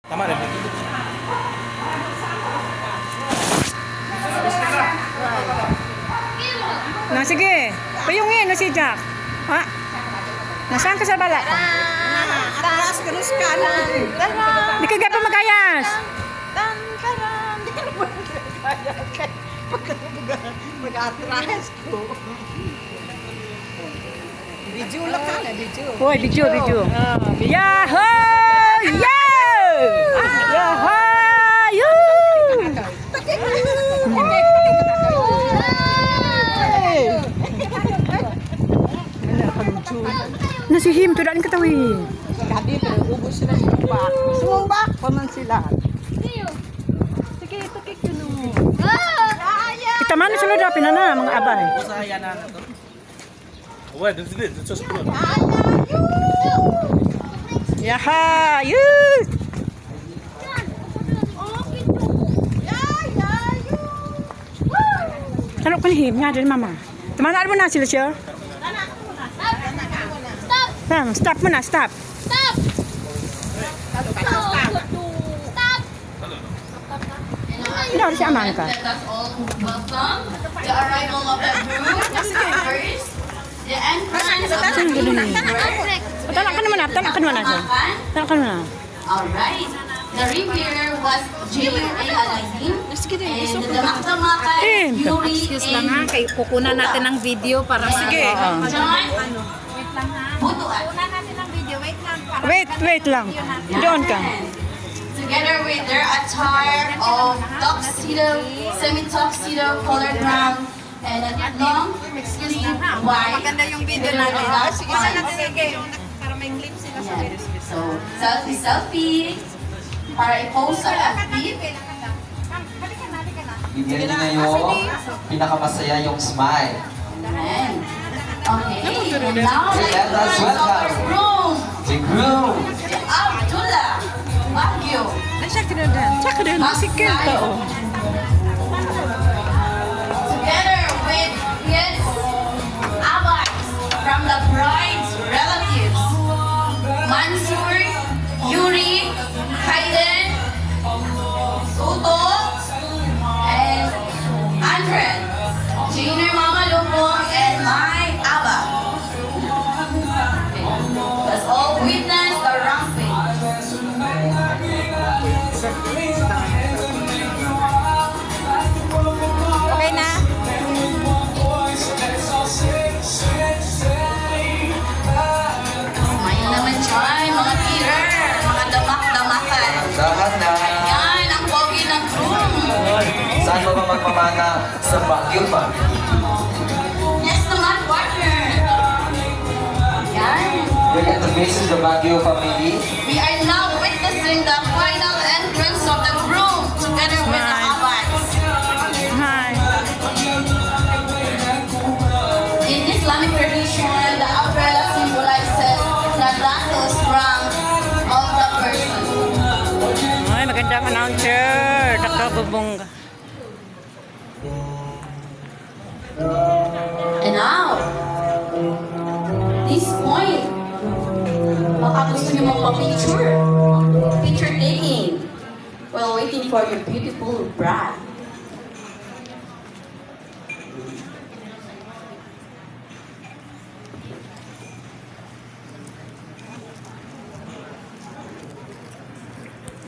Tama rin. Na, sige. Payungin na si Jack. Ha? Nasaan ka sa bala? Atras, krus ka lang. Di ka pa magayas. Di ka na po magkaya. Mag-atras ko. Video lang ka na, video. Hoy, video. Yahoo! Yeah! Yahoo! Nasihim to daan katawi. Kadi, pero ubos sila sumumbak. Sumumbak pa man sila. Sige, tukik yun mo. Kita man sila dapin na mga abay. Usaya na to. Uwe, dito sa school. Yaha! Yoo! Ano ka him nga din mama? Teman mo na sila siya. Stop muna, stop. Hindi si aman ka. Let us all welcome the arrival of the groom first. The entrance of the groom first. Talak ka naman siya. Talak ka naman. Alright. The revealer was J.A. Alain. And the damak-damakan, Yuri Excuse lang ha, kay kukunan natin ng video para Sige. John Wait lang ha. Butuan. Kukunan natin ng video, wait lang. Para Wait lang. Doon ka. Together with their attire of tuxedo, semi-tuxedo, colored brown, and a long sleeve white. maganda yung video Together natin. with that Kukunan natin white. ng video para may clip sila sa video. So, selfie. Para i-post sa FB. Bigyan niyo na yung pinakamasaya yung smile. Ayan. Okay. And now, Let us welcome groom, the groom. si Abdullah Baguio. Tsaka din, sikil ka oh. Together with his abas from the bride's relatives, Mansur, Yuri, Hayden, Soto, and Andren, Junior Mama Lupong, and my Aba. Okay. Let's all witness the ramping. Okay na? Smile naman dyan, mga Peter, mga damak-damakan. Dahan na. Yan, ang pogi ng groom. Saan ba magmamana sa Baguio pa? Yes naman, partner. Yan. We're going to visit the Baguio family. We are now witnessing the final entrance of the groom together with the abats. Hi. In Islamic tradition, the umbrella symbolizes the status rank of the person. Ay, magandang announcer. Nakabubong. And now, this point, baka gusto niyo magpa-picture. Picture taking while waiting for your beautiful bride.